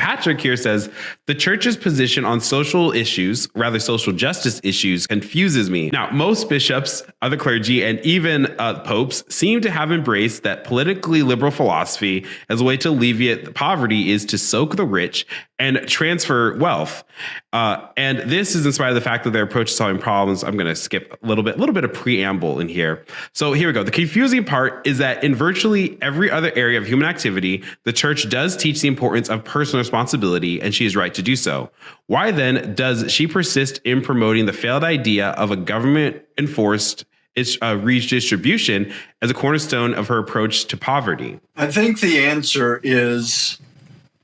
Patrick here says, the church's position on social issues, rather social justice issues, confuses me. Now, most bishops, other clergy, and even popes seem to have embraced that politically liberal philosophy as a way to alleviate poverty is to soak the rich and transfer wealth. And this is in spite of the fact that their approach to solving problems. I'm going to skip a little bit of preamble in here. So here we go. The confusing part is that in virtually every other area of human activity, the church does teach the importance of personal responsibility, and she is right to do so. Why then does she persist in promoting the failed idea of a government-enforced redistribution as a cornerstone of her approach to poverty? I think the answer is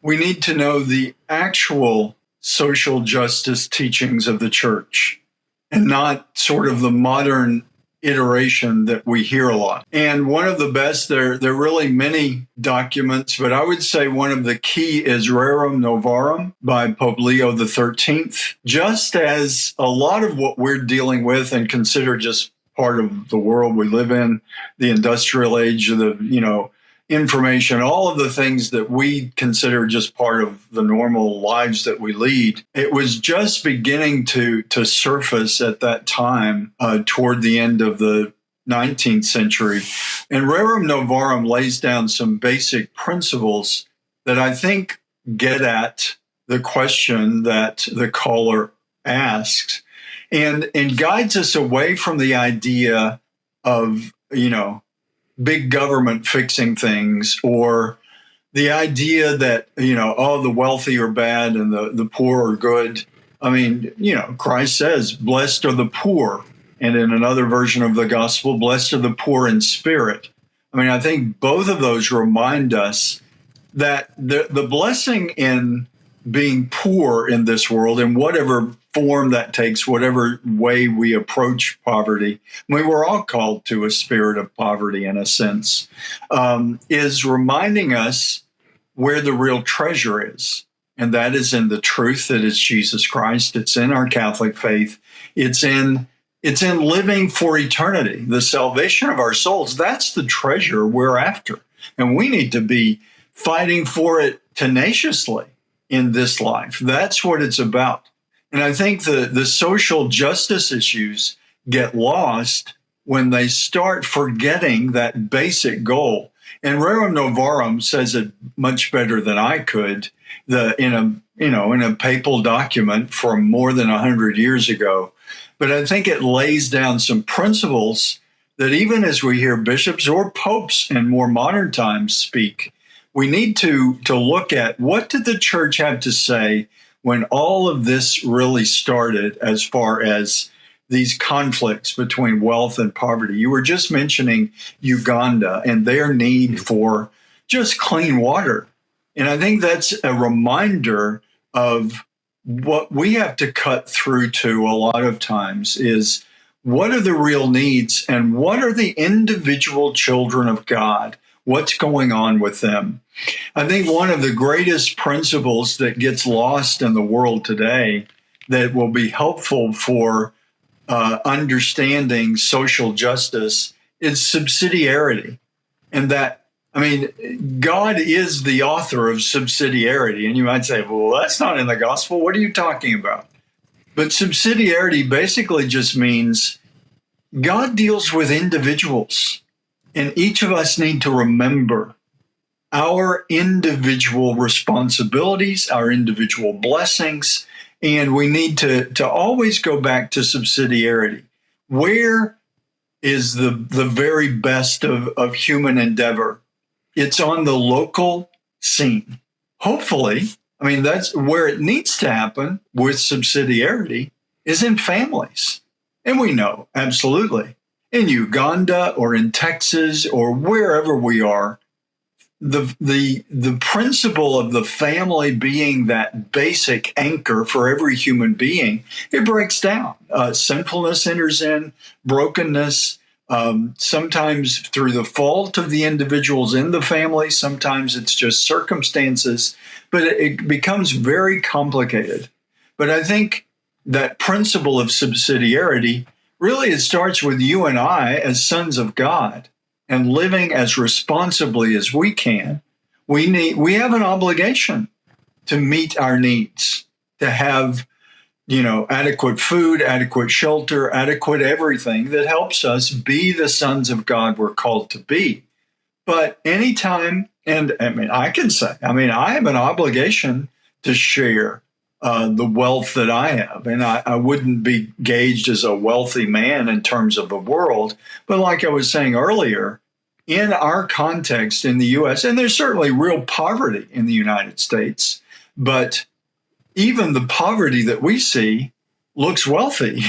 we need to know the actual social justice teachings of the church and not sort of the modern iteration that we hear a lot. And one of the best, there are really many documents, but I would say one of the key is Rerum Novarum by Pope Leo XIII. Just as a lot of what we're dealing with and consider just part of the world we live in, the industrial age, information, all of the things that we consider just part of the normal lives that we lead, it was just beginning to surface at that time toward the end of the 19th century. And Rerum Novarum lays down some basic principles that I think get at the question that the caller asks and guides us away from the idea of, big government fixing things, or the idea that, the wealthy are bad and the poor are good. I mean, Christ says, blessed are the poor. And in another version of the gospel, blessed are the poor in spirit. I mean, I think both of those remind us that the blessing in being poor in this world, in whatever form that takes, whatever way we approach poverty, I mean, we're all called to a spirit of poverty in a sense, is reminding us where the real treasure is. And that is in the truth that is Jesus Christ. It's in our Catholic faith. It's in living for eternity, the salvation of our souls. That's the treasure we're after. And we need to be fighting for it tenaciously in this life. That's what it's about. And I think the social justice issues get lost when they start forgetting that basic goal. And Rerum Novarum says it much better than I could. In a papal document from more than 100 years ago. But I think it lays down some principles that even as we hear bishops or popes in more modern times speak, we need to look at what did the church have to say when all of this really started as far as these conflicts between wealth and poverty. You were just mentioning Uganda and their need for just clean water. And I think that's a reminder of what we have to cut through to a lot of times is what are the real needs and what are the individual children of God? What's going on with them? I think one of the greatest principles that gets lost in the world today that will be helpful for understanding social justice is subsidiarity. And that, I mean, God is the author of subsidiarity. And you might say, well, that's not in the gospel. What are you talking about? But subsidiarity basically just means God deals with individuals. And each of us need to remember our individual responsibilities, our individual blessings, and we need to always go back to subsidiarity. Where is the very best of human endeavor? It's on the local scene. Hopefully, I mean, that's where it needs to happen with subsidiarity is in families. And we know, absolutely, in Uganda or in Texas or wherever we are, the principle of the family being that basic anchor for every human being, it breaks down. Sinfulness enters in, brokenness, sometimes through the fault of the individuals in the family, sometimes it's just circumstances, but it becomes very complicated. But I think that principle of subsidiarity, really it starts with you and I as sons of God and living as responsibly as we can. We have an obligation to meet our needs, to have, adequate food, adequate shelter, adequate everything that helps us be the sons of God we're called to be. But anytime, and I can say, I have an obligation to share the wealth that I have. And I wouldn't be gauged as a wealthy man in terms of the world. But like I was saying earlier, in our context in the U.S., and there's certainly real poverty in the United States, but even the poverty that we see looks wealthy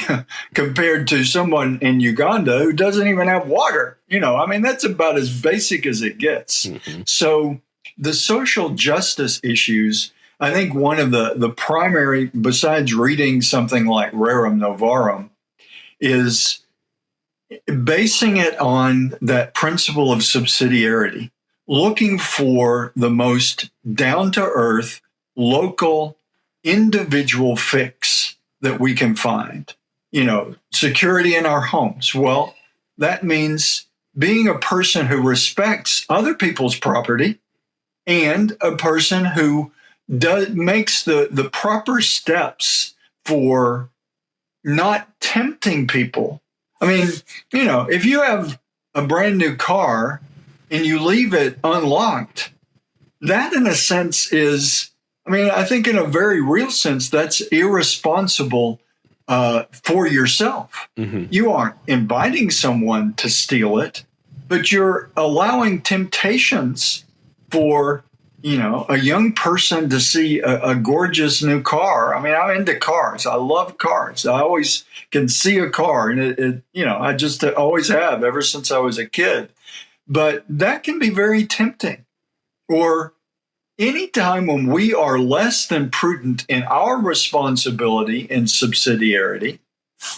compared to someone in Uganda who doesn't even have water. That's about as basic as it gets. Mm-hmm. So the social justice issues, I think one of the primary, besides reading something like Rerum Novarum, is basing it on that principle of subsidiarity, looking for the most down-to-earth, local, individual fix that we can find. Security in our homes. Well, that means being a person who respects other people's property and a person who makes the proper steps for not tempting people. If you have a brand new car and you leave it unlocked, that in a sense is, I think in a very real sense, that's irresponsible for yourself. Mm-hmm. You aren't inviting someone to steal it, but you're allowing temptations for a young person to see a gorgeous new car. I'm into cars. I love cars. I always can see a car, and I just always have ever since I was a kid. But that can be very tempting. Or anytime when we are less than prudent in our responsibility and subsidiarity,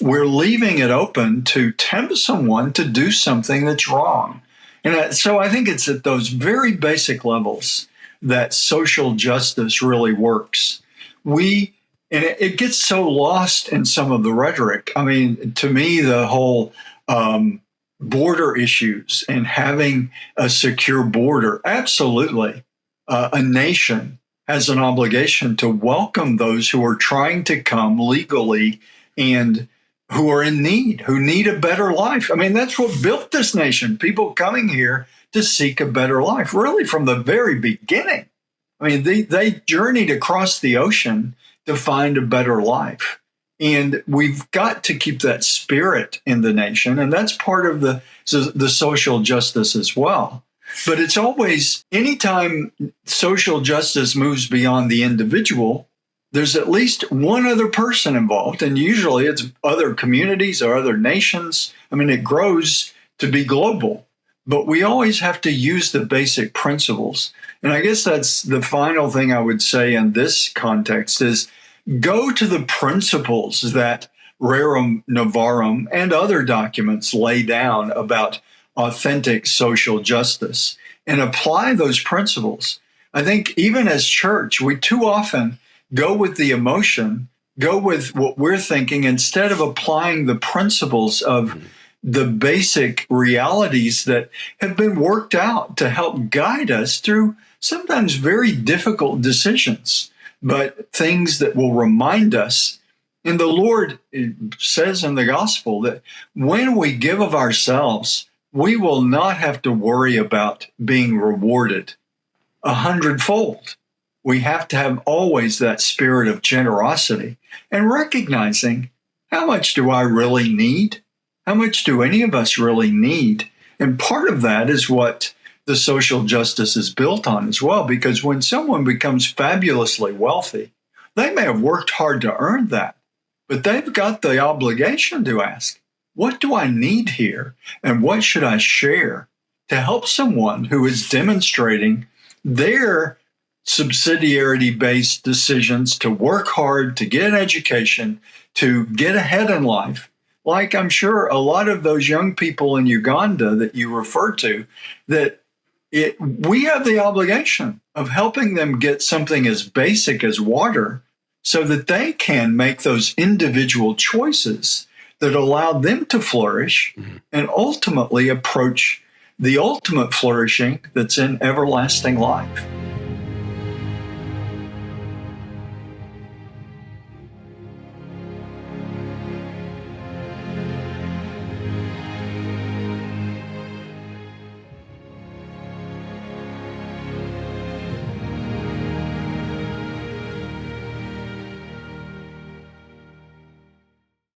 we're leaving it open to tempt someone to do something that's wrong. And so I think it's at those very basic levels that social justice really works. And it gets so lost in some of the rhetoric. To me, the whole border issues and having a secure border, absolutely. A nation has an obligation to welcome those who are trying to come legally and who are in need, who need a better life. That's what built this nation, people coming here to seek a better life, really from the very beginning. They journeyed across the ocean to find a better life. And we've got to keep that spirit in the nation. And that's part of the social justice as well. But it's always, anytime social justice moves beyond the individual, there's at least one other person involved. And usually it's other communities or other nations. It grows to be global. But we always have to use the basic principles. And I guess that's the final thing I would say in this context is go to the principles that Rerum Novarum and other documents lay down about authentic social justice and apply those principles. I think even as church, we too often go with the emotion, go with what we're thinking instead of applying the principles of the basic realities that have been worked out to help guide us through sometimes very difficult decisions, but things that will remind us. And the Lord says in the gospel that when we give of ourselves, we will not have to worry about being rewarded 100-fold. We have to have always that spirit of generosity and recognizing how much do I really need? How much do any of us really need? And part of that is what the social justice is built on as well, because when someone becomes fabulously wealthy, they may have worked hard to earn that, but they've got the obligation to ask, what do I need here? And what should I share to help someone who is demonstrating their subsidiarity-based decisions to work hard, to get an education, to get ahead in life? Like I'm sure a lot of those young people in Uganda that you refer to, we have the obligation of helping them get something as basic as water so that they can make those individual choices that allow them to flourish and ultimately approach the ultimate flourishing that's in everlasting life.